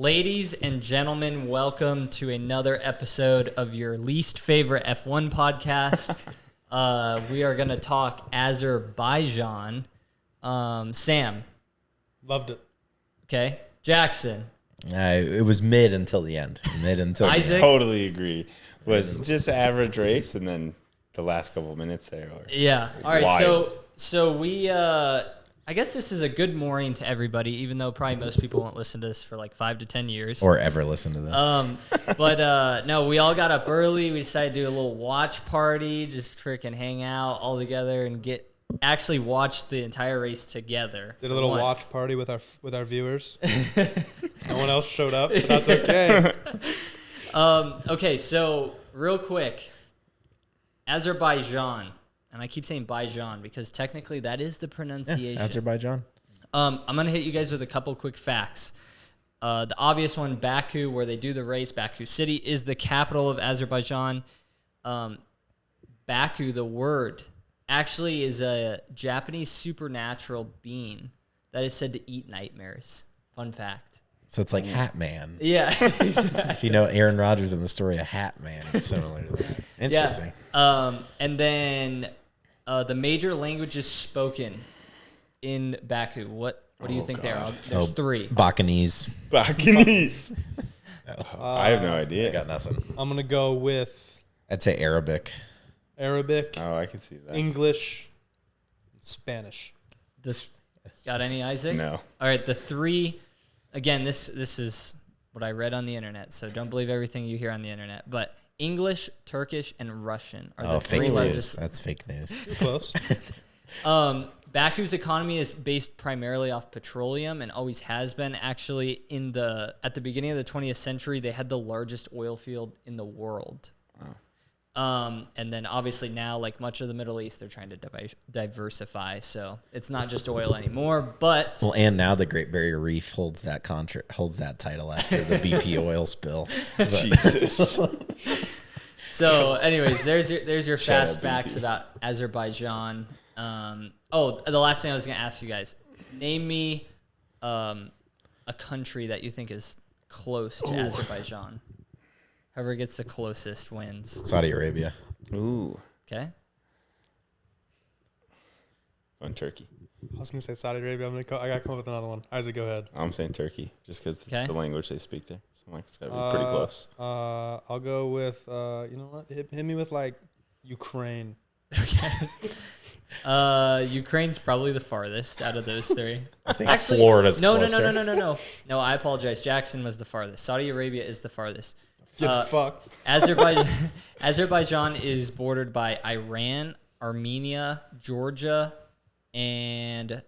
Ladies and gentlemen, welcome to another episode of your least favorite F1 podcast. We are going to talk Azerbaijan. Sam. Loved it. Okay. Jackson. It was mid until the end. Isaac. Totally agree. Was just average race, and then the last couple of minutes there. Yeah. All right. Wild. So we. I guess this is a good morning to everybody, even though probably most people won't listen to this for like 5 to 10 years. Or ever listen to this. But no, we all got up early. We decided to do a little watch party, just freaking hang out all together and actually watch the entire race together. Did a little watch party with our viewers. No one else showed up, but that's okay. Okay, so real quick, Azerbaijan. And I keep saying Bajan because technically that is the pronunciation. Yeah, Azerbaijan. I'm going to hit you guys with a couple quick facts. The obvious one, Baku, where they do the race, Baku City, is the capital of Azerbaijan. Baku, the word, actually is a Japanese supernatural being that is said to eat nightmares. Fun fact. So it's like Hat Man. Yeah, exactly. If you know Aaron Rodgers in the story of Hat Man, it's similar to that. Interesting. Yeah. And then the major languages spoken in Baku. What do you think there are? There's 3. Bakunis. I have no idea. I got nothing. I'm going to go with I'd say Arabic. Oh, I can see that. English, Spanish. Got any, Isaac? No. All right, the 3. Again, this is what I read on the internet, so don't believe everything you hear on the internet. But English, Turkish, and Russian are the 3 fake largest. news. That's fake news. Close. Baku's economy is based primarily off petroleum and always has been. Actually, at the beginning of the 20th century, they had the largest oil field in the world. Wow. And then obviously now, like much of the Middle East, they're trying to diversify. So it's not just oil anymore. But and now the Great Barrier Reef holds that title after the BP oil spill. Jesus. So, anyways, there's your fast out, facts about Azerbaijan. The last thing I was going to ask you guys: name me a country that you think is close to Azerbaijan. Whoever gets the closest wins. Saudi Arabia. Ooh. Okay. On Turkey. I was going to say Saudi Arabia. I got to come up with another one. Isaac, go ahead. I'm saying Turkey, just because Okay. the language they speak there. So I'm like, it's got to be pretty close. I'll go with, you know what? Hit me with, like, Ukraine. Okay. Ukraine's probably the farthest out of those 3. I think Florida's closer. No. No, I apologize. Jackson was the farthest. Saudi Arabia is the farthest. Get fucked. Azerbaijan is bordered by Iran, Armenia, Georgia, and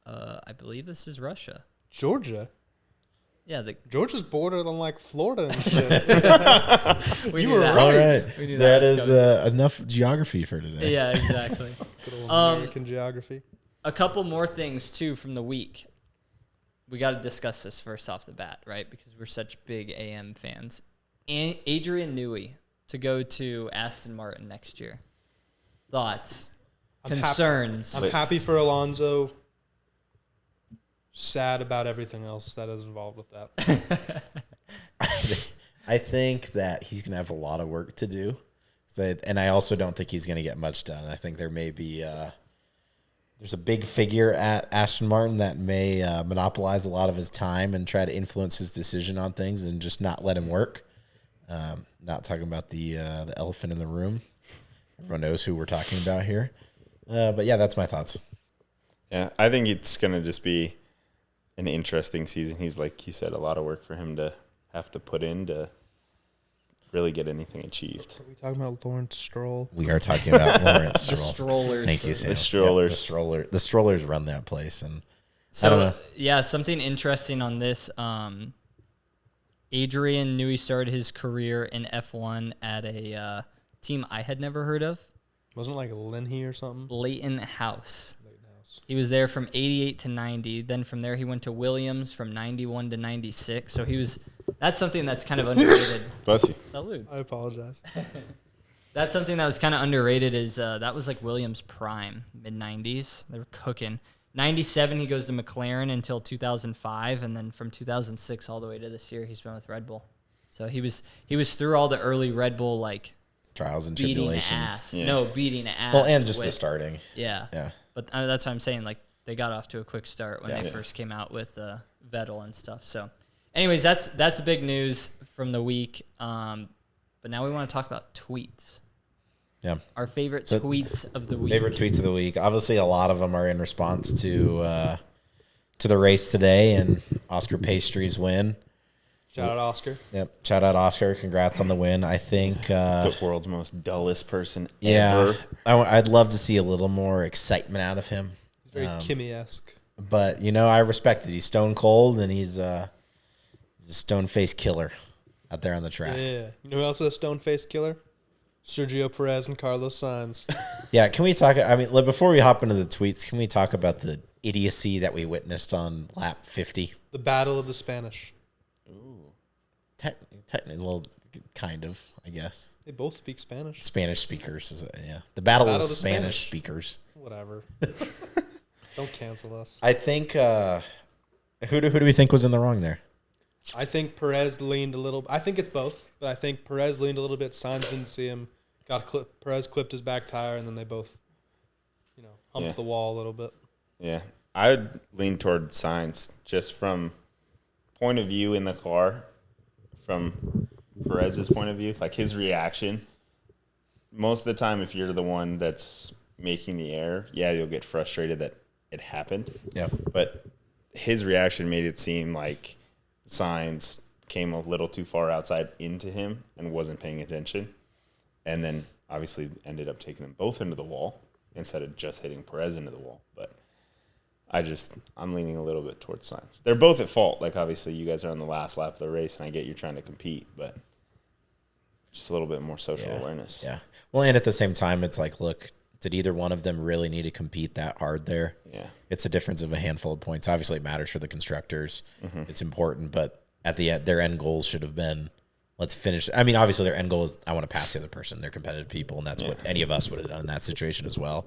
I believe this is Russia. Georgia? Yeah, Georgia's bordered on, like, Florida and shit. you were that. right. All right. We knew That was is coming. enough geography for today. Yeah, exactly. Good old American geography. A couple more things, too, from the week. We got to discuss this first off the bat, right? Because we're such big AM fans. Adrian Newey to go to Aston Martin next year. Thoughts? Concerns? I'm happy for Alonso. Sad about everything else that is involved with that. I think that he's going to have a lot of work to do. And I also don't think he's going to get much done. I think there may be there's a big figure at Aston Martin that may monopolize a lot of his time and try to influence his decision on things and just not let him work. Not talking about the elephant in the room. Everyone knows who we're talking about here. But yeah, that's my thoughts. Yeah, I think it's going to just be an interesting season. He's, like you said, a lot of work for him to have to put in to really get anything achieved. Are we talking about Lawrence Stroll? We are talking about Lawrence The Stroll. strollers. Thank you, Sam. The strollers. The strollers run that place. And So, I don't know. yeah, something interesting on this. Adrian Newey started his career in F1 at a team I had never heard of, Wasn't it like Linhey or something? Leighton House. He was there from 88 to 90. Then from there, he went to Williams from 91 to 96. So that's something that's kind of underrated. Bless you. Salud. I apologize. That's something that was kind of underrated is that was like Williams' prime, mid-90s. They were cooking. 97, he goes to McLaren until 2005, and then from 2006 all the way to this year, he's been with Red Bull. So he was through all the early Red Bull like trials and beating tribulations. ass. Yeah. No, beating ass. Well, and just the starting. Yeah. Yeah. But that's what I'm saying. Like they got off to a quick start when they first came out with Vettel and stuff. So, anyways, that's big news from the week. But now we want to talk about tweets. Yeah. Our favorite tweets of the week. Favorite tweets of the week. Obviously, a lot of them are in response to the race today and Oscar Pastry's win. Shout out Oscar. Yep. Shout out Oscar. Congrats on the win. I think The world's most dullest person ever. I'd love to see a little more excitement out of him. He's very Kimmy-esque. But I respect it. He's stone cold and he's a stone-faced killer out there on the track. Yeah. You know who else is a stone-faced killer? Sergio Perez and Carlos Sainz. Yeah, can we talk? I mean, before we hop into the tweets, can we talk about the idiocy that we witnessed on lap 50? The Battle of the Spanish. Technically, well, kind of, I guess. They both speak Spanish. Spanish speakers, the battle of the Spanish Spanish. speakers. Whatever. Don't cancel us. I think who do we think was in the wrong there? I think Perez leaned a little. I think it's both, but I think Perez leaned a little bit. Sainz didn't see him. Perez clipped his back tire, and then they both, humped the wall a little bit. Yeah. I would lean toward Sainz just from point of view in the car, from Perez's point of view, like his reaction. Most of the time, if you're the one that's making the error, you'll get frustrated that it happened. Yeah. But his reaction made it seem like Sainz came a little too far outside into him and wasn't paying attention. And then obviously ended up taking them both into the wall instead of just hitting Perez into the wall. But I'm leaning a little bit towards Sainz. They're both at fault. Like, obviously, you guys are on the last lap of the race, and I get you're trying to compete, but just a little bit more social awareness. Yeah. Well, and at the same time, it's like, look, did either one of them really need to compete that hard there? Yeah. It's a difference of a handful of points. Obviously, it matters for the constructors. It's important, but at the end, their end goals should have been, let's finish. I mean, obviously, their end goal is, I want to pass the other person. They're competitive people, and that's what any of us would have done in that situation as well.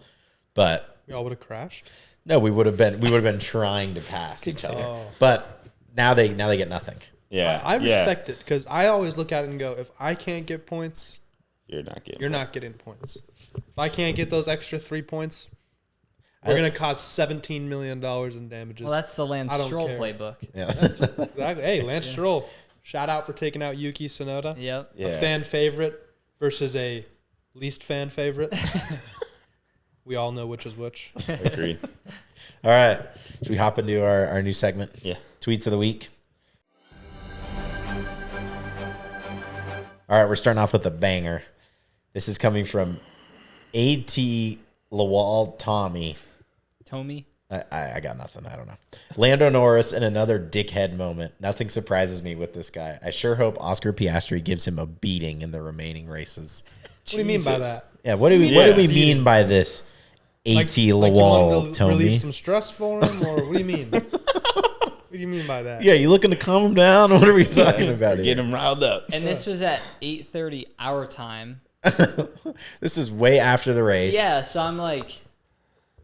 But We all would have crashed. no, we would have been trying to pass each other. Oh. But now they get nothing. Yeah. I respect it because I always look at it and go, if I can't get points, You're not getting you're not getting points. If I can't get those extra 3 points, we're going to cause $17 million in damages. Well, that's the Lance I don't Stroll care. playbook. Yeah. Exactly. Hey, Lance Stroll, shout out for taking out Yuki Tsunoda. Yep. Yeah. A fan favorite versus a least fan favorite. We all know which is which. Agreed. All right. Should we hop into our new segment? Yeah. Tweets of the week. All right, we're starting off with a banger. This is coming from A.T. Lawal Tommy. Tommy. I got nothing. I don't know. Lando Norris in another dickhead moment. Nothing surprises me with this guy. I sure hope Oscar Piastri gives him a beating in the remaining races. What do you mean by that? Yeah, what do we mean by this? A.T. you Lawal want to Tommy. relieve some stress for him, or what do you mean? What do you mean by that? Yeah, you looking to calm him down? What are we talking about here? Get him riled up. And this was at 8:30 our time. This is way after the race. Yeah, so I'm like,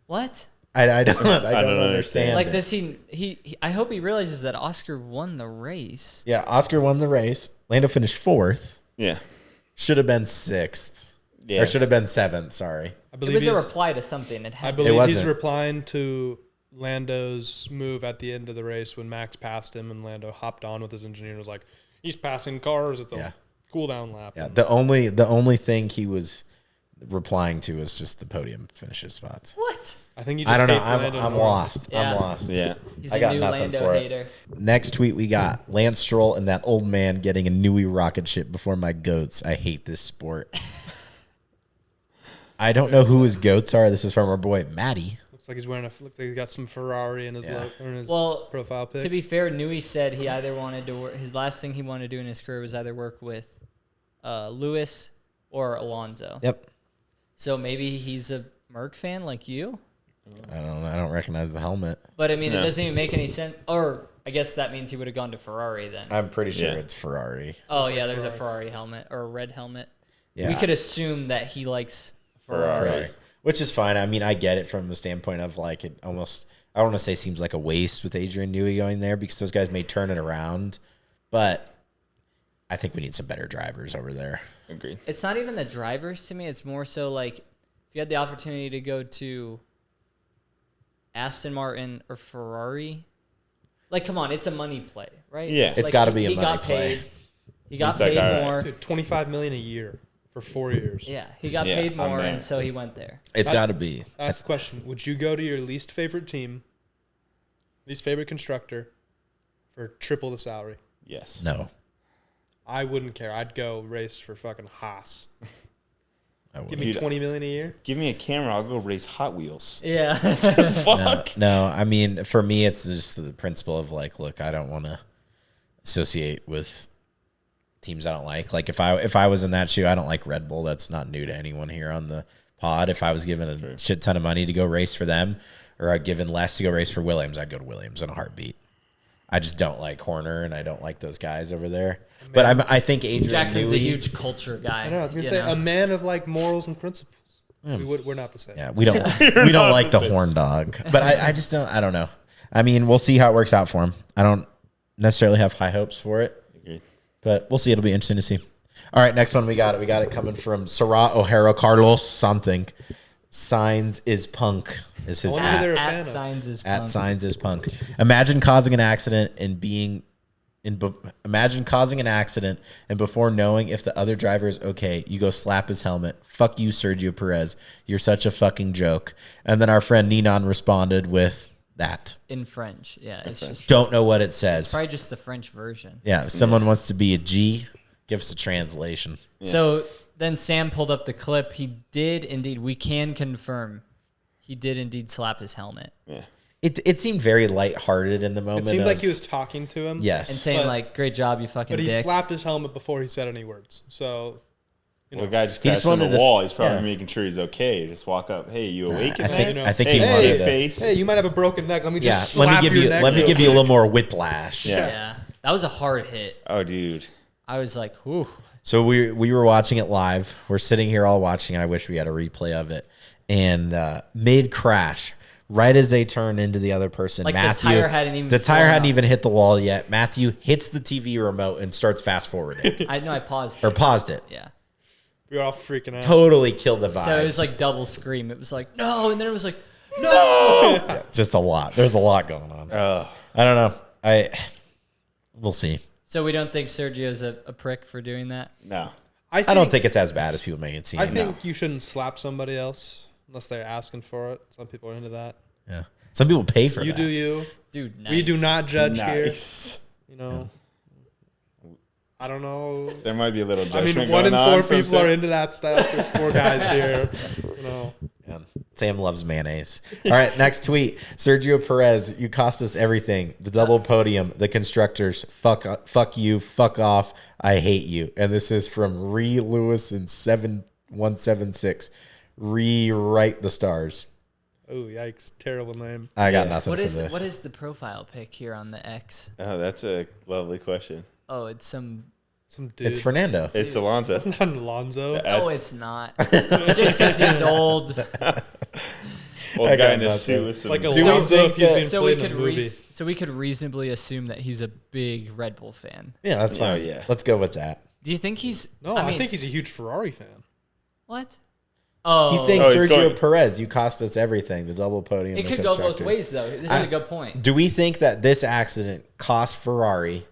what? I don't understand. Like, it. does he I hope he realizes that Oscar won the race. Yeah, Oscar won the race. Lando finished 4th. Yeah. Should have been 6th. Yeah. Or should have been 7th, sorry. I It believe was a he's- reply to something. It I had believe he's wasn't. replying to Lando's move at the end of the race when Max passed him and Lando hopped on with his engineer and was like, he's passing cars at the cool down lap. Yeah, the only thing he was replying to was just the podium finishes spots. What? I think he just I don't know. hates Lando I'm Norris. lost. Yeah. I'm lost. Yeah. He's I a got new nothing Lando for it. hater. Next tweet we got Lance Stroll and that old man getting a Nui rocket ship before my goats. I hate this sport. I don't know who his goats are. This is from our boy Matty. Looks like he's wearing looks like he's got some Ferrari in his Well, profile pic. To be fair, Nui said he either wanted to work, his last thing he wanted to do in his career was either work with Lewis or Alonso. Yep. So maybe he's a Merc fan like you. I don't know. I don't recognize the helmet. But I mean, No. it doesn't even make any sense. Or I guess that means he would have gone to Ferrari then. I'm pretty sure Yeah. it's Ferrari. Oh yeah, there's a Ferrari helmet or a red helmet. Yeah. We could assume that he likes Ferrari. Ferrari. Which is fine. I mean, I get it from the standpoint of like it almost. I don't want to say seems like a waste with Adrian Newey going there because those guys may turn it around, but I think we need some better drivers over there. Agreed. It's not even the drivers to me. It's more so like if you had the opportunity to go to Aston Martin or Ferrari, like, come on, it's a money play, right? Yeah. It's Like, gotta be a he money got play. paid. He got He's like, paid all right. more. Dude, $25 million a year for 4 years. Yeah, he got Yeah, paid I'm more, down. and so he went there. It's got to be. Ask the question: would you go to your least favorite team, least favorite constructor, for triple the salary? Yes. No. I wouldn't care. I'd go race for fucking Haas. I Give wouldn't. me Dude, $20 million a year. Give me a camera. I'll go race Hot Wheels. Yeah. Fuck. No, I mean, for me, it's just the principle of like, look, I don't want to associate with teams I don't like. Like if I was in that shoe, I don't like Red Bull. That's not new to anyone here on the pod. If I was given a shit ton of money to go race for them, or I'd given less to go race for Williams, I'd go to Williams in a heartbeat. I just don't like Horner, and I don't like those guys over there. But I think Adrian Jackson's a Newey- huge culture guy. I know. I was gonna you say know? a man of like morals and principles. We're not the same. Yeah, we don't like the horn dog. But I just don't. I don't know. I mean, we'll see how it works out for him. I don't necessarily have high hopes for it. Agreed. But we'll see. It'll be interesting to see. All right, next one we got it. We got it coming from Sarah O'Hara, Carlos something. Signs is punk is his I wonder who they're a fan At of. signs is at punk. Signs is punk. Imagine causing an accident and imagine causing an accident and before knowing if the other driver is okay, you go slap his helmet. Fuck you, Sergio Perez. You're such a fucking joke. And then our friend Ninon responded with that. in French. Yeah, it's just Don't know what it says. probably just the French version. Yeah, if someone wants to be a G, give us a translation. So then Sam pulled up the clip. He did indeed. We can confirm he did indeed slap his helmet Yeah. It seemed very lighthearted in the It moment. seemed of- like he was talking to him. yes. and saying But- like, "Great job, you fucking But he dick." slapped his helmet before he said any words. So, Well, the guy just He just crashed on wanted the to- wall. He's probably yeah. making sure he's okay. Just walk up. Hey, you awake in I there? think you know, I think hey, he hey, wanted to, face. hey, you might have a broken neck. Let me yeah. just slap your neck. Let me real give you a quick. little more whiplash. Yeah. Yeah, that was a hard hit. Oh, dude. I was like, "Whew." So we were watching it live. We're sitting here all watching. And I wish we had a replay of it. And mid crash, right as they turn into the other person, Like Matthew, the tire hadn't even the tire flown hadn't up. even hit the wall yet. Matthew hits the TV remote and starts fast forwarding I know I paused. or it. paused it. Yeah. We were all freaking out. Totally killed the vibe. So it was like double scream. It was like, "No," and then it was like, "No." just a lot. There's a lot going on. Oh. I don't know. We'll see. So we don't think Sergio's a prick for doing that. No. I don't think it's as bad as people make it seem. I think you shouldn't slap somebody else unless they're asking for it. Some people are into that. Yeah. Some people pay for You that. do you. Dude, nice. We do not judge here. Nice. You know. I don't know. There might be a little I judgment mean, 1 in going 4 on from people are Sam. into that stuff. There's 4 guys here. You know. Yeah. Sam loves mayonnaise. All right, next tweet. Sergio Perez, you cost us everything. The double podium, the constructors, fuck you, fuck off, I hate you. And this is from Ree Lewis in 7176. Rewrite the stars. Oh, yikes. Terrible name. I got nothing What for is this. what is the profile pic here on the X? Oh, that's a lovely question. Oh, it's some. Some dude. It's Fernando. It's Alonso. That's not Alonzo. Oh, it's not. Just because he's old. Old I guy got in a nothing. suit with It's some. like we Alonzo think if he's that- being So we played in could a movie. we could reasonably assume that he's a big Red Bull fan. Yeah, that's fine. yeah. Let's go with that. Do you think he's? No, I think he's a huge Ferrari fan. What? Oh, He's saying Oh, he's Sergio going- Perez, you cost us everything. The double podium. it the could go both constructor. ways though. This is a good point. Do we think that this accident cost Ferrari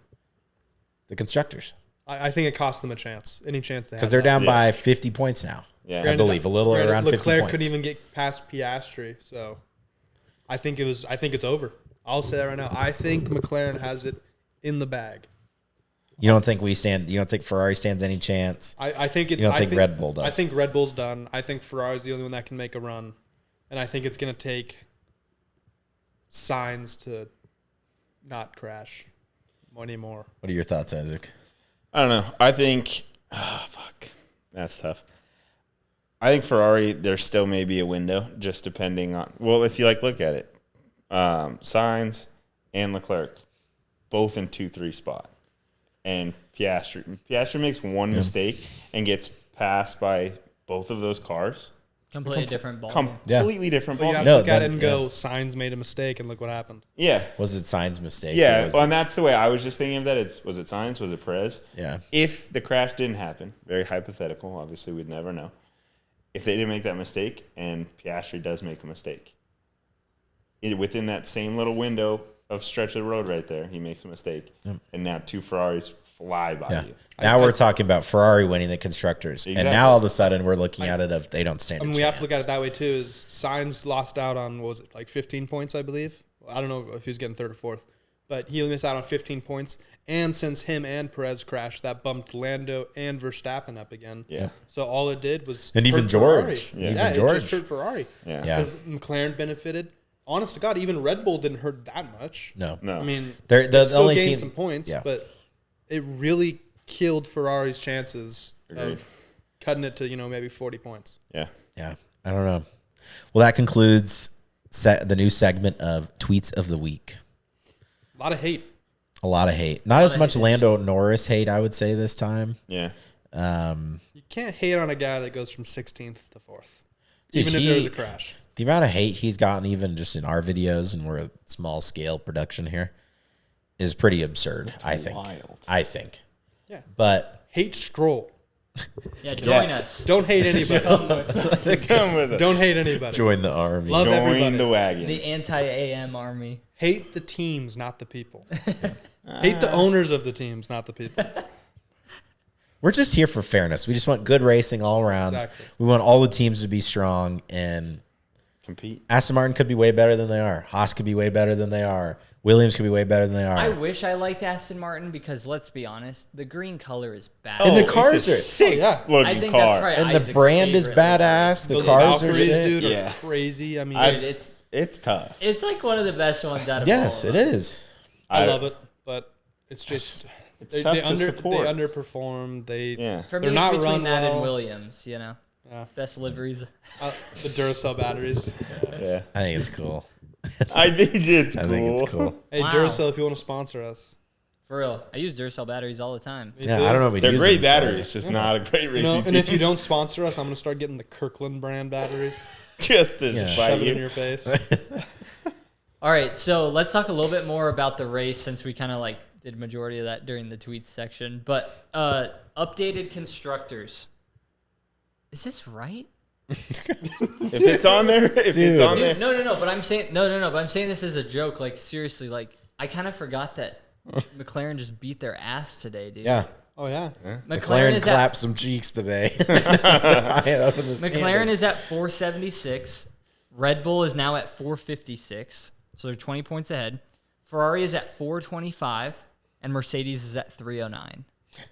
the constructors? I think it cost them a chance. Any chance they have. Because they're down Yeah. by 50 points now. Yeah. I Granted, believe a little granted, around 50 Leclerc points. couldn't even get past Piastri, so I think it's over. I'll say that right now. I think McLaren has it in the bag. You don't think you don't think Ferrari stands any chance? I think it's. You don't I think Red Bull does? I think Red Bull's done. I think Ferrari's the only one that can make a run, and I think it's going to take signs to not crash anymore. What are your thoughts, Isaac? I don't know. I think. Oh, fuck. That's tough. I think Ferrari, there still may be a window, just depending on. Well, if you look at it, Sainz and Leclerc, both in 2-3 spot, and Piastri makes one mistake and gets passed by both of those cars. Completely different ball. Completely different But ball. you have No, to look at then- it and go, Signs made a mistake, and look what happened. Yeah. Was it Sainz's mistake? Yeah, or was well, it- and that's the way I was just thinking of that. Was it Sainz? Was it Perez? Yeah. If the crash didn't happen, very hypothetical, obviously we'd never know. If they didn't make that mistake and Piastri does make a mistake, within that same little window of stretch of the road right there, he makes a mistake. And now 2 Ferraris fly by Yeah. you. Now we're talking about Ferrari winning the constructors, and Exactly. now all of a sudden we're looking at it of they don't stand. I mean, a we have to chance. look at it that way too. Is Signs lost out on, what was it, like 15 points, I believe? I don't know if he was getting third or fourth, but he missed out on 15 points. And since him and Perez crashed, that bumped Lando and Verstappen up again. Yeah. So all it did was And even hurt Ferrari. George. Yeah. Even It George. just hurt Ferrari. Yeah. Yeah. Because McLaren benefited. Honest to God, even Red Bull didn't hurt that much. No. No. I mean, They're they the still only gained team. some points, Yeah. but it really killed Ferrari's chances Agreed. of cutting it to, maybe 40 points. Yeah. Yeah, I don't know. Well, that concludes the new segment of Tweets of the Week. A lot of hate. A lot of hate. Not as much Lando Norris hate, I would say, this time. Yeah. You can't hate on a guy that goes from 16th to 4th, Dude, even if there's a crash. The amount of hate he's gotten, even just in our videos, and we're a small scale production here, is pretty absurd. I think. wild. I think. Yeah. But Hate Stroll. Yeah, join us. Don't hate anybody. Come with it. Don't hate anybody. join the army. Love Join everybody. the wagon. The anti-AM army. Hate the teams, not the people. Hate the owners of the teams, not the people. We're just here for fairness. We just want good racing all around. Exactly. We want all the teams to be strong, and Compete. Aston Martin could be way better than they are. Haas could be way better than they are. Williams could be way better than they are. I wish I liked Aston Martin because let's be honest, the green color is bad. And the it's cars a are- sick yeah. looking I think car. that's right. and the Isaac's brand is favorite. badass. The Those cars are Valkyries, sick. dude, are Yeah. crazy. I mean, Dude, It's tough. it's like one of the best ones out of Yes, all it of them. is. I love it, but it's just It's tough to support. They underperform. Yeah. For me, They're not it's between run that and well. Williams, Yeah. Best liveries. The Duracell batteries. Yeah. I think it's cool. I think it's cool. I think it's cool. Hey, Wow. Duracell, if you want to sponsor us. For real. I use Duracell batteries all the time. Me Yeah, too. I don't know if we They're use great them for batteries, just not a great racing And team. if you don't sponsor us, I'm going to start getting the Kirkland brand batteries. just to Yeah. spite Shove it in you. your face. All right, so let's talk a little bit more about the race since we kind of like did majority of that during the tweets section. But updated constructors. Is this right? If it's on there, Dude, no. But I'm saying But I'm saying this as a joke. Like seriously, like I kind of forgot that McLaren just beat their ass today, dude. Yeah. Oh, yeah. McLaren is at clapped some cheeks today. Up in the McLaren standing. is at 476. Red Bull is now at 456. So they're 20 points ahead. Ferrari is at 425, and Mercedes is at 309.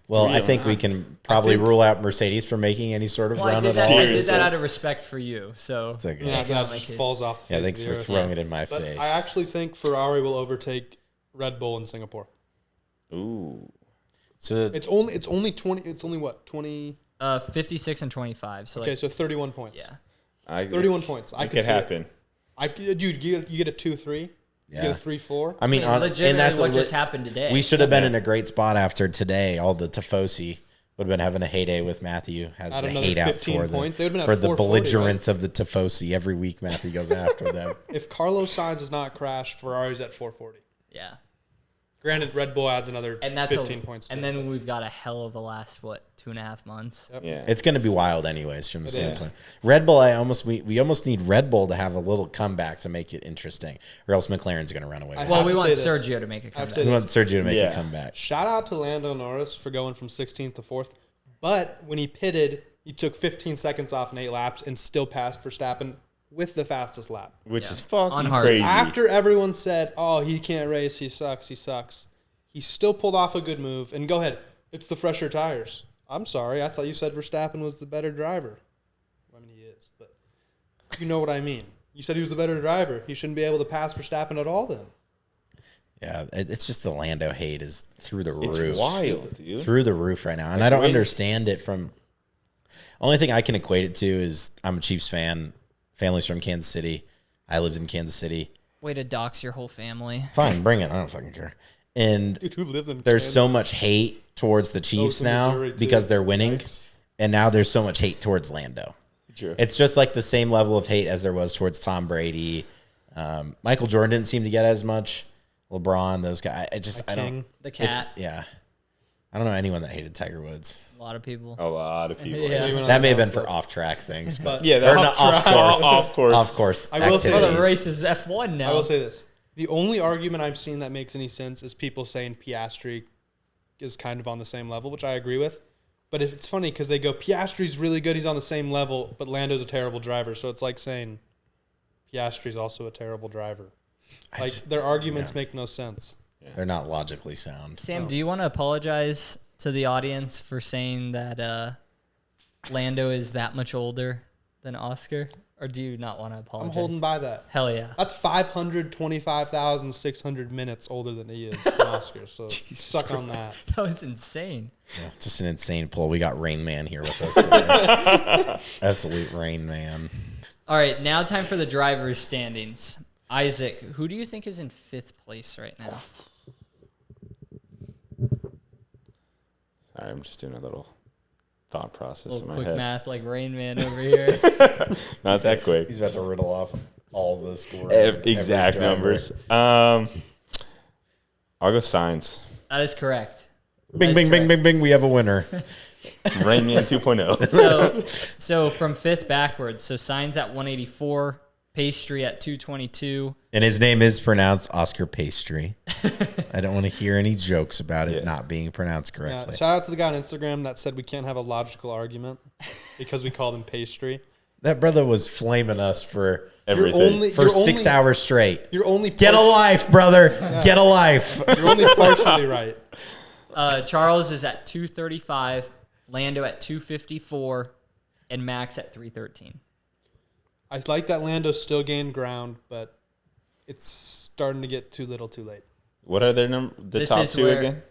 Well, I think we can probably rule out Mercedes from making any sort of Well, I run did, at that, all. I did Seriously. that out of respect for you. So It's okay. Yeah, get out that of my just case. falls off the Yeah, face thanks of for the earth. throwing it in my But face. I actually think Ferrari will overtake Red Bull in Singapore. Ooh. So It's only 20. It's only what 20. 56 and 25. So Okay, like, so 31 points. yeah. 31 points. I It could could see it. happen. Dude, you get a 2-3. You get Yeah. a 3-4. I mean, I mean, and legitimately that's what just happened today. We should have been in a great spot after today. All the Tifosi would have been having a heyday with Matthew. Has Add the another hate out 15 for points. They the, would've been for at the 440, belligerence of the Tifosi. Every week, Matthew goes after them. If Carlos Sainz does not crash, Ferrari's at 440. Yeah. Granted, Red Bull adds another And that's 15 points. To And it. then we've got a hell of a last 2.5 months. Yep. Yeah. It's going to be wild, anyways. From the It is. standpoint, Red Bull. We almost need Red Bull to have a little comeback to make it interesting, or else McLaren's going to run away. with it. Well, have we to want say this. Sergio to make a I have comeback. to say We this. want Sergio to make Yeah. a comeback. Shout out to Lando Norris for going from 16th to 4th. But when he pitted, he took 15 seconds off in 8 laps and still passed Verstappen with the fastest lap. Which Yeah. is fucking On hard. crazy. After everyone said, oh, he can't race, he sucks, he still pulled off a good move. And go ahead, it's the fresher tires. I'm sorry, I thought you said Verstappen was the better driver. I mean, he is, but you know what I mean. You said he was the better driver. He shouldn't be able to pass Verstappen at all then. Yeah, it's just the Lando hate is through the It's roof. wild, dude. Through the roof right now. And I don't when- understand it from only thing I can equate it to is I'm a Chiefs fan. Family's from Kansas City. I lived in Kansas City. Way to dox your whole family. Fine, bring it. I don't fucking care. And Dude, who lived in there's so Kansas? much hate towards the Chiefs to now Missouri, too. because they're winning. Yikes. And now there's so much hate towards Lando. True. It's just like the same level of hate as there was towards Tom Brady. Michael Jordan didn't seem to get as much. LeBron, those guys. I don't. The cat. Yeah. I don't know anyone that hated Tiger Woods. A lot of people. A lot of people. Yeah. That may have been for off-track things, but Yeah, or that's not off course. Off course. I will say Well, activities. the race is F1 now. I will say this. The only argument I've seen that makes any sense is people saying Piastri is kind of on the same level, which I agree with. But if it's funny because they go, Piastri's really good, he's on the same level, but Lando's a terrible driver. So it's like saying Piastri's also a terrible driver. Like their arguments make no sense. They're not logically sound. Sam, do you want to apologize to the audience for saying that Lando is that much older than Oscar? Or do you not want to apologize? I'm holding by that. Hell yeah. That's 525,600 minutes older than he is, Oscar. So suck on that. That was insane. Yeah, just an insane pull. We got Rain Man here with us today. Absolute Rain Man. All right, now time for the drivers' standings. Isaac, who do you think is in 5th place right now? Sorry, I'm just doing a little thought process Little in my quick head. math like Rain Man over here. Not that quick. He's about to riddle off all the scores. Exact numbers. I'll go Sainz. That is correct. Bing, bing, bing, bing, bing. We have a winner. Rain Man 2.0. So from 5th backwards, so Sainz at 184, Pastry at 222. And his name is pronounced Oscar Pastry. I don't want to hear any jokes about it not being pronounced Yeah, correctly. shout out to the guy on Instagram that said we can't have a logical argument because we called him pastry. That brother was flaming us for Everything. for 6 hours straight. You're only Get a life, brother. Get a life. You're only partially right. Charles is at 235, Lando at 254, and Max at 313. I like that Lando still gained ground, but it's starting to get too little too late. What are their the This top is two where, again?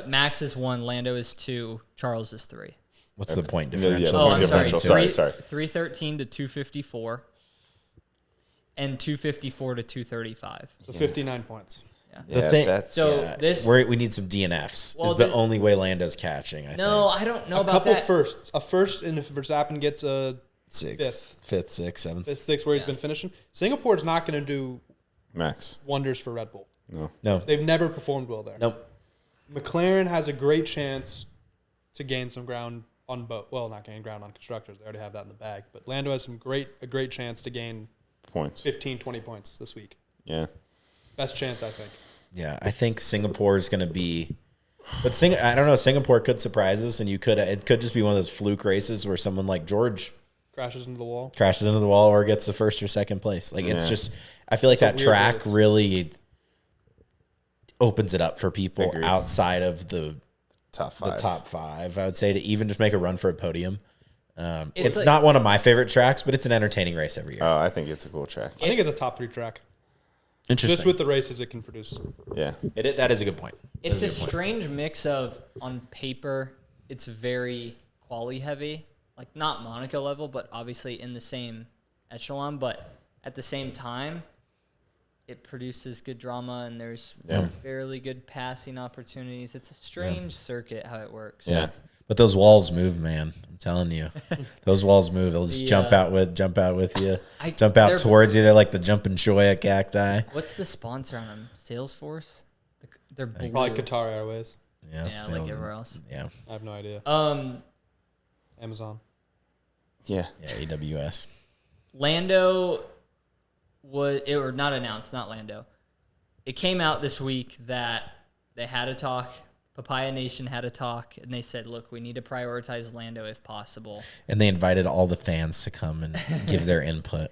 Max is 1, Lando is 2, Charles is 3. What's the point Yeah, differential? yeah, Oh, point I'm sorry. differential. Sorry. 313 to 254, and 254 to 235. So 59 points. The Yeah, thing, that's So this, we need some DNFs. Well, is the the- only way Lando's catching. I no, think. I don't know A about couple that. firsts. A first, and if Verstappen gets a Fifth, sixth, seventh. fifth, where he's been finishing, Singapore's not going to do Max. wonders for Red Bull. No, They've never performed well there. nope. McLaren has a great chance to gain some ground on both. Well, not gain ground on constructors. They already have that in the bag. But Lando has a great chance to gain Points. 15, 20 points this week. Yeah. Best chance, I think. Yeah, I think Singapore is going to be, but I don't know. Singapore could surprise us, and it could just be one of those fluke races where someone like George Crashes into the wall. crashes into the wall or gets the first or second place. Like it's Yeah. just, I feel like that It's a weird track race. really opens it up for people Agreed. outside of the Top 5. top 5. I would say to even just make a run for a podium. It's like- not one of my favorite tracks, but it's an entertaining race every year. Oh, I think it's a cool track. I think it's a top 3 track. Interesting. Just with the races it can produce. Yeah. That is a good point. It's a strange mix of, on paper, it's very quali heavy, like not Monaco level, but obviously in the same echelon. But at the same time, it produces good drama and there's fairly good passing opportunities. It's a strange circuit how it works. Yeah. But those walls move, man. I'm telling you. Those walls move. They'll just jump out with you. Jump out they're- towards you. They're like the jumping Shoya cacti. What's the sponsor on them? Salesforce? They're blue. Probably Qatar Airways. Yeah, Yeah, like everywhere else. Yeah. I have no idea. Amazon. Yeah. Yeah, AWS. Lando or not announced, not Lando. It came out this week that they had a talk. Papaya Nation had a talk, and they said, look, we need to prioritize Lando if possible. And they invited all the fans to come and give their input.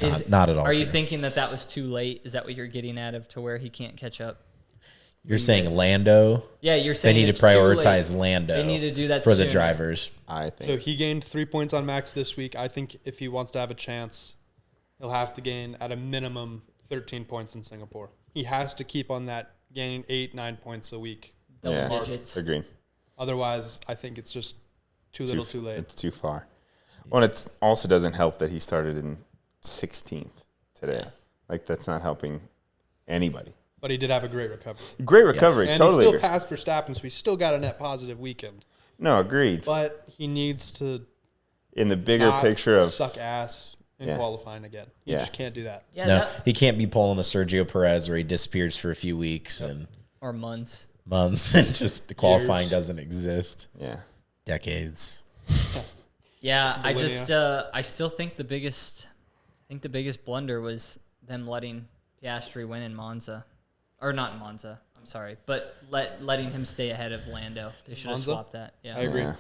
It's not at all. Are you true. thinking that was too late? Is that what you're getting at of to where he can't catch up? You're saying Lando? Yeah, you're They saying need it's to too prioritize late. Lando. They need to do that for the sooner. drivers. I So think. he gained 3 points on Max this week. I think if he wants to have a chance, he'll have to gain at a minimum 13 points in Singapore. He has to keep on that gaining 8, 9 points a week. Double digits. Agreed. Otherwise, I think it's just too little too late. It's too far. Well, it also doesn't help that he started in 16th today. Like, that's not helping anybody. But he did have a great recovery. Great recovery. And Totally he still agree. passed Verstappen, so he still got a net positive weekend. No, agreed. But he needs to in the bigger not picture of suck ass in Yeah. qualifying again. You Yeah. just can't do that. Yeah, No, he can't be pulling the Sergio Perez where he disappears for a few weeks and or months. months and just qualifying Years. doesn't exist. yeah. Decades. Yeah, I Bolivia. just I still think the biggest blunder was them letting Piastri win in Monza, or not in Monza. I'm sorry, but letting him stay ahead of Lando. They should have Monza? swapped that. Yeah, I agree. Yeah.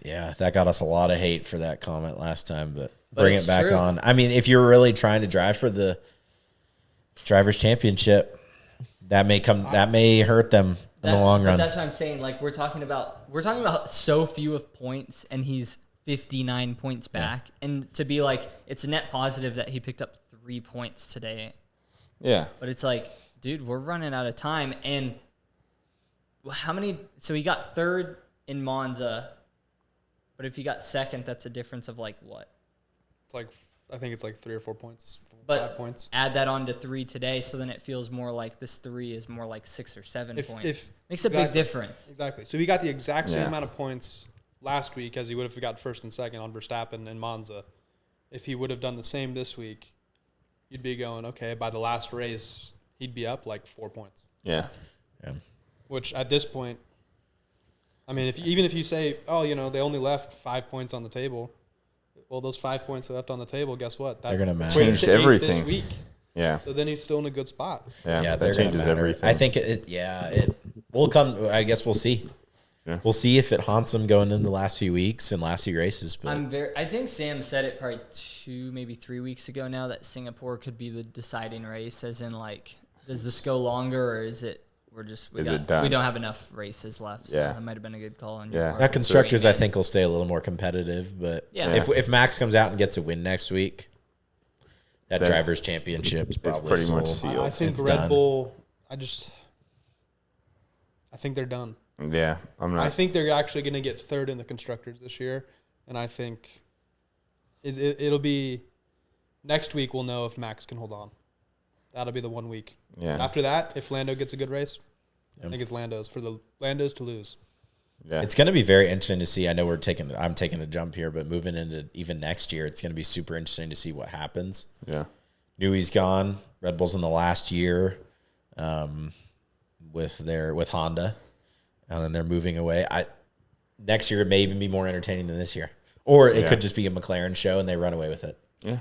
Yeah, that got us a lot of hate for that comment last time, but But bring it's it back true. on. I mean, if you're really trying to drive for the drivers' championship, that may hurt them in the long run. That's what I'm saying. Like we're talking about so few of points, and he's 59 points back, and to be like, it's a net positive that he picked up 3 points today. Yeah. But it's like, dude, we're running out of time. And how many? So he got third in Monza, but if he got second, that's a difference of like what? It's like I think it's like 3 or 4 points. But 5 points. add that on to 3 today, so then it feels more like this 3 is more like 6 or 7 points. If Makes a big difference. Exactly. So he got the exact same Yeah. amount of points last week as he would have got first and second on Verstappen and Monza. If he would have done the same this week, you'd be going, okay, by the last race, he'd be up like 4 points. Yeah. Yeah. Which at this point, I mean, even if you say, oh, they only left 5 points on the table, well, those 5 points they left on the table, guess what? That They're gonna matter. equates Changed to 8 everything. this week. Yeah. So then he's still in a good spot. Yeah. they're That gonna changes matter. everything. I think it will come. I guess we'll see. Yeah. We'll see if it haunts them going into the last few weeks and last few races. But I think Sam said it probably 2, maybe 3 weeks ago now that Singapore could be the deciding race, as in like, does this go longer or is it Is it done? we don't have enough races left. So Yeah. that might have been a good call on your Yeah. part. that constructors, I Great, man. think, will stay a little more competitive. But Yeah. if Max comes out and gets a win next week, that Then drivers' championship's probably pretty much sold. sealed. I think It's Red done. Bull, I think they're done. Yeah. I'm not. I think they're actually going to get third in the constructors this year, and I think it'll be next week. We'll know if Max can hold on. That'll be the 1 week. Yeah. After that, if Lando gets a good race, Yep. I think it's Lando's to lose. Yeah. It's going to be very interesting to see. I know I'm taking a jump here, but moving into even next year, it's going to be super interesting to see what happens. Yeah. Newey's gone. Red Bull's in the last year with Honda, and then they're moving away. Next year it may even be more entertaining than this year, or it Yeah. could just be a McLaren show and they run away with it. Yeah.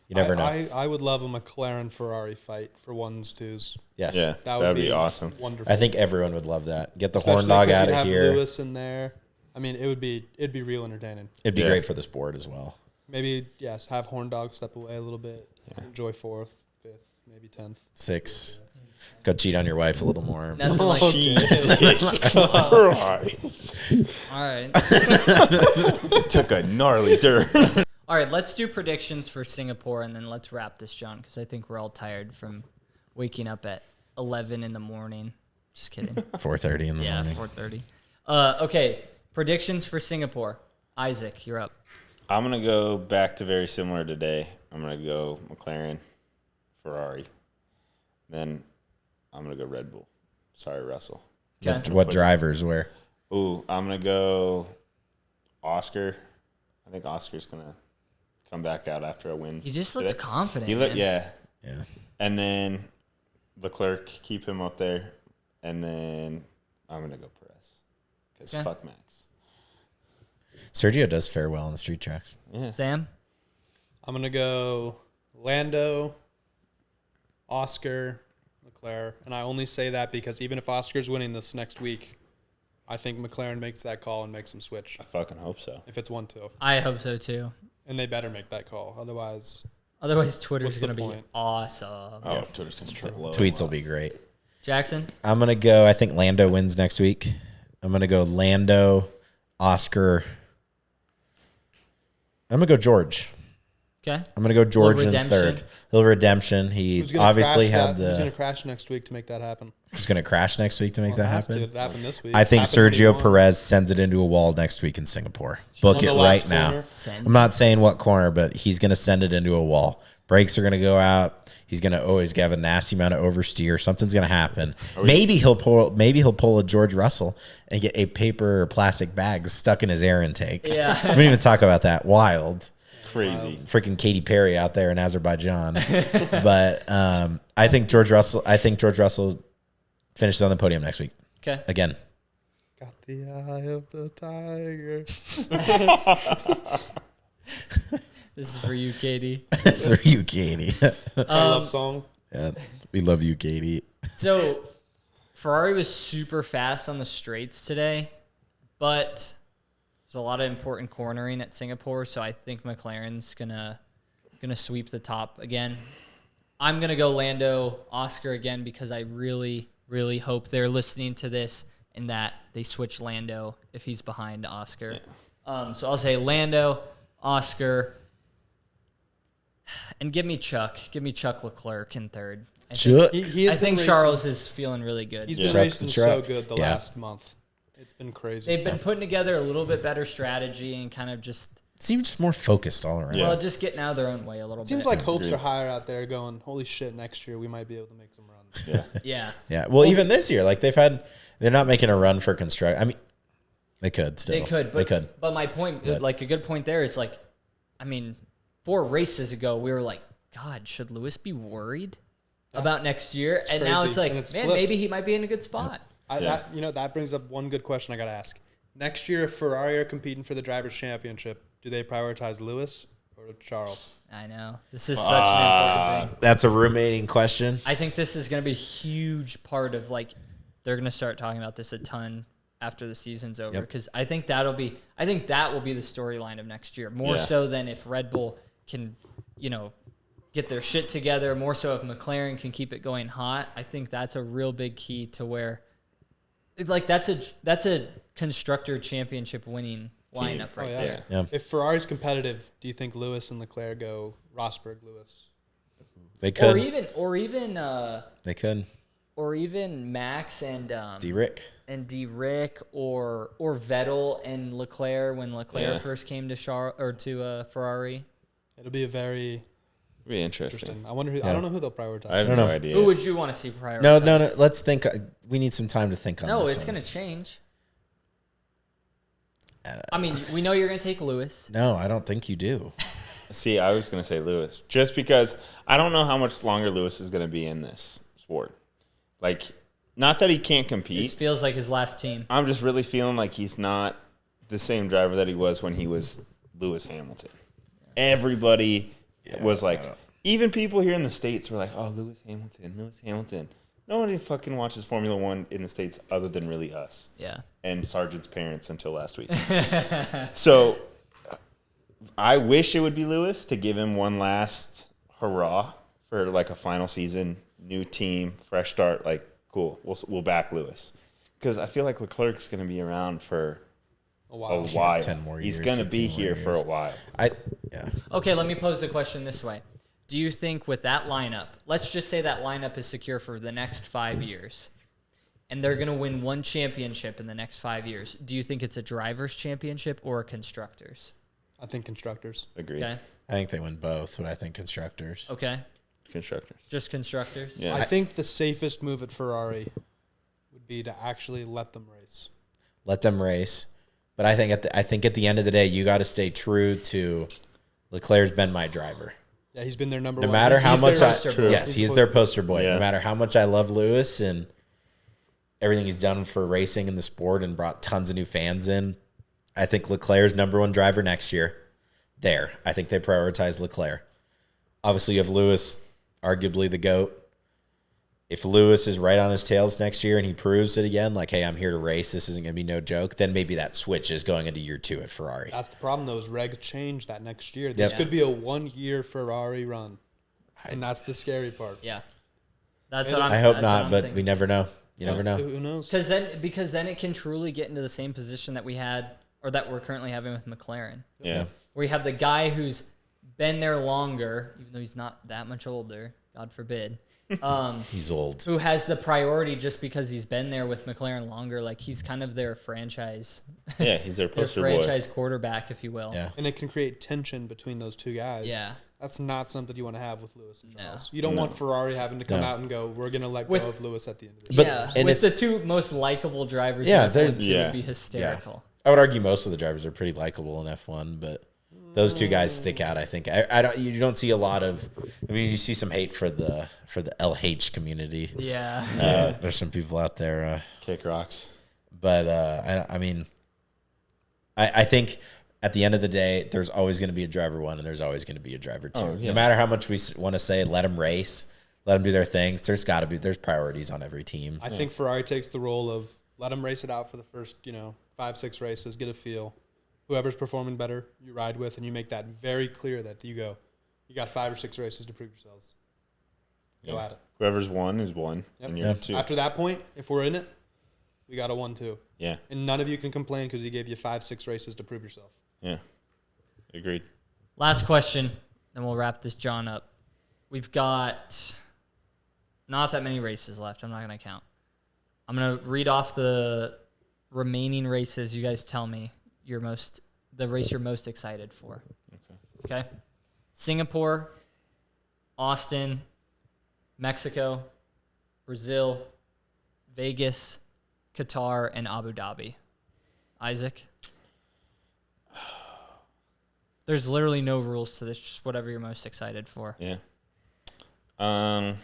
You never know. I would love a McLaren Ferrari fight for 1s, 2s. Yes, Yeah. That'd be awesome. Wonderful. I think everyone would love that. Get the Especially horn dog 'cause out you'd of have here. Lewis in there. I mean, it'd be real entertaining. It'd be Yeah. great for the sport as well. Maybe have horn dog step away a little bit. Enjoy 4th, 5th, maybe 10th. 6. Go cheat on your wife a little more. Nothing like, Jesus Christ. all right. Took a gnarly turn. All right, let's do predictions for Singapore, and then let's wrap this, John, because I think we're all tired from waking up at 11 in the morning. Just kidding. 4:30 in the Yeah, morning. 4:30. Okay, predictions for Singapore. Isaac, you're up. I'm going to go back to very similar today. I'm going to go McLaren, Ferrari. Then I'm going to go Red Bull. Sorry, Russell. Okay. What drivers where? Ooh, I'm going to go Oscar. I think Oscar's going to come back out after a win. He just looks today. confident. man. Yeah. Yeah. And then Leclerc, keep him up there. And then I'm going to go Perez. Because Okay. fuck Max. Sergio does fare well on the street tracks. Yeah. Sam? I'm going to go Lando, Oscar, Leclerc. And I only say that because even if Oscar's winning this next week, I think McLaren makes that call and makes him switch I fucking hope so. if it's 1-2. I hope so, too. And they better make that call. Otherwise, Otherwise, Twitter's What's the going to be point? awesome. Oh, Twitter's going to blow. Tweets will be great. Jackson? I'm going to go, I think Lando wins next week. I'm going to go Lando, Oscar. I'm going to go George. Okay. I'm going to go George in redemption. third. Little redemption. He Who's gonna obviously crash had that? Who's the. going to crash next week to make that happen? Who's going to crash next week to make that happen? It happened this week. I think Happened when he Sergio won. Perez sends it into a wall next week in Singapore. Book On it the right last now. corner. I'm not saying what corner, but he's going to send it into a wall. Brakes are going to go out. He's going to always have a nasty amount of oversteer. Something's going to happen. Maybe he'll pull a George Russell and get a paper or plastic bag stuck in his air intake. Yeah. We didn't even talk about that. Wild. Crazy. Freaking Katy Perry out there in Azerbaijan. But I think George Russell finishes on the podium next week. Okay. Again. Got the eye of the tiger. This is for you, Katie. That's for you, Katie. I love song. Yeah, we love you, Katie. So, Ferrari was super fast on the straights today, but there's a lot of important cornering at Singapore, so I think McLaren's gonna sweep the top again. I'm gonna go Lando, Oscar again because I really, really hope they're listening to this and that they switch Lando if he's behind Oscar. Yeah. So I'll say Lando, Oscar, and give me Chuck Leclerc in third. I think Charles is feeling really good. He's been Chuck's racing the so truck. good the Yeah. last month. It's been crazy. They've been putting together a little bit better strategy and kind of just, Seems just more focused all around. Yeah. well, just getting out of their own way a little Seems bit. like hopes are higher out there going, holy shit, next year we might be able to make some runs. Yeah. Yeah. Yeah. Well, even this year, like they're not making a run for construct. I mean, they could still. They could. But my point, like a good point there is like, I mean, 4 races ago, we were like, God, should Lewis be worried about next year? And now crazy. it's like, And it's man, flipped. maybe he might be in a good spot. That brings up one good question I got to ask. Next year, if Ferrari are competing for the Drivers' Championship, do they prioritize Lewis or Charles? I know. This is such an important thing. That's a roommating question. I think this is going to be a huge part of, like, they're going to start talking about this a ton after the season's over because I think that will be the storyline of next year, more so than if Red Bull can, get their shit together, more so if McLaren can keep it going hot. I think that's a real big key to where it's like that's a constructor championship winning lineup right there. Yeah. If Ferrari's competitive, do you think Lewis and Leclerc go Rosberg, Lewis? They could. They could. Or even Max and D-Rick. D-Rick or Vettel and Leclerc when Leclerc first came to Ferrari. It'll be a very Be interesting. I wonder who. I don't know who they'll prioritize. I have no idea. Who would you want to see prioritize? No. Let's think. We need some time to think on this. No, it's going to change. I mean, we know you're going to take Lewis. No, I don't think you do. See, I was going to say Lewis, just because I don't know how much longer Lewis is going to be in this sport. Like, not that he can't compete. This feels like his last team. I'm just really feeling like he's not the same driver that he was when he was Lewis Hamilton. Everybody was like, even people here in the States were like, oh, Lewis Hamilton. Nobody fucking watches Formula One in the States other than really us. Yeah. And Sargent's parents until last week. So I wish it would be Lewis to give him one last hurrah for like a final season, new team, fresh start. Like, cool, we'll back Lewis. Because I feel like Leclerc's going to be around for a while. 10 more He's years, going to 15 be more here years. for a while. Okay, let me pose the question this way. Do you think with that lineup, let's just say that lineup is secure for the next 5 years, and they're going to win one championship in the next 5 years, do you think it's a driver's championship or a constructor's? I think constructors. Agreed. Okay. I think they win both, but I think constructors. Okay. Constructors. Just constructors? Yeah. I think the safest move at Ferrari would be to actually let them race. Let them race. But I think at the end of the day, you got to stay true to Leclerc's been my driver. Yeah, he's been their number No one. matter how He's much their I poster boy. yes, he's their poster boy. Yeah. No matter how much I love Lewis and everything he's done for racing in the sport and brought tons of new fans in, I think Leclerc's number one driver next year. I think they prioritize Leclerc. Obviously, you have Lewis, arguably the GOAT. If Lewis is right on his tails next year and he proves it again, like, hey, I'm here to race, this isn't going to be no joke, then maybe that switch is going into year 2 at Ferrari. That's the problem, though, is regs change that next year. This could be a 1-year Ferrari run. And that's the scary part. Yeah. That's what I hope that's what not, I'm but thinking. we never know. You never know. Who knows? Because then it can truly get into the same position that we had or that we're currently having with McLaren. Yeah. Where you have the guy who's been there longer, even though he's not that much older, God forbid. He's old. Who has the priority just because he's been there with McLaren longer? Like he's kind of their franchise. Yeah, he's their their poster boy. franchise quarterback, if you will. Yeah. And it can create tension between those two guys. Yeah. That's not something you want to have with Lewis and Charles. No. You don't want Ferrari having to come out and go, we're going to let go of Lewis at the end of the year. Yeah, and with it's- the two most likable drivers Yeah, in they're- F1 yeah. would be hysterical. I would argue most of the drivers are pretty likable in F1, but those two guys stick out. I think you don't see a lot of. I mean, you see some hate for the LH community. Yeah. There's some people out there, Kick rocks. but I mean, I think at the end of the day, there's always going to be a driver one, and there's always going to be a driver two. Oh, yeah. No matter how much we want to say, let them race, let them do their things. There's priorities on every team. I think Ferrari takes the role of let them race it out for the first, 5-6 races, get a feel. Whoever's performing better, you ride with, and you make that very clear that you got 5 or 6 races to prove yourselves. Go at it. Whoever's won is won, Yep. and you're two. After that point, if we're in it, we got a 1-2. Yeah, And none of you can complain because he gave you 5-6 races to prove yourself. yeah. Agreed. Last question, then we'll wrap this John up. We've got not that many races left. I'm not going to count. I'm going to read off the remaining races. You guys tell me the race you're most excited for. Okay. Singapore, Austin, Mexico, Brazil, Vegas, Qatar, and Abu Dhabi. Isaac? There's literally no rules to this, just whatever you're most excited for. Yeah. Go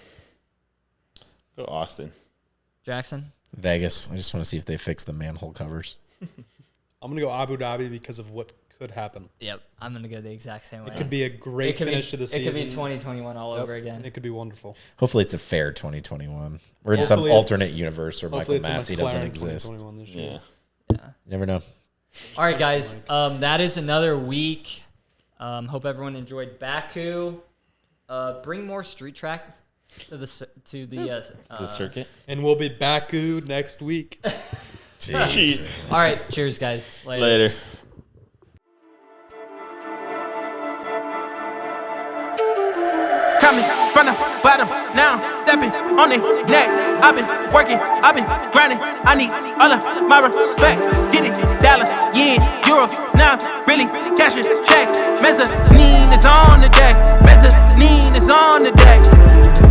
Austin. Jackson? Vegas. I just want to see if they fix the manhole covers. I'm going to go Abu Dhabi because of what could happen. Yep, I'm going to go the exact same way. It could be a great finish to the season. It could be 2021 all over again. And it could be wonderful. Hopefully, it's a fair 2021. We're in Hopefully some it's- alternate universe where Hopefully Michael it's a Massey doesn't McLaren exist. 2021 this year. Yeah. Yeah. You never know. All right, guys. That is another week. Hope everyone enjoyed Baku. Bring more street tracks to the The circuit. And we'll be Baku next week. Jeez. All right, cheers, guys. Later. Coming from the bottom, now stepping on it neck. I've been working, I've been grinding. I need all of my respect. Getting dollars, yen, euros. Now really cashing check. Mezzanine is on the deck. Mezzanine is on the deck.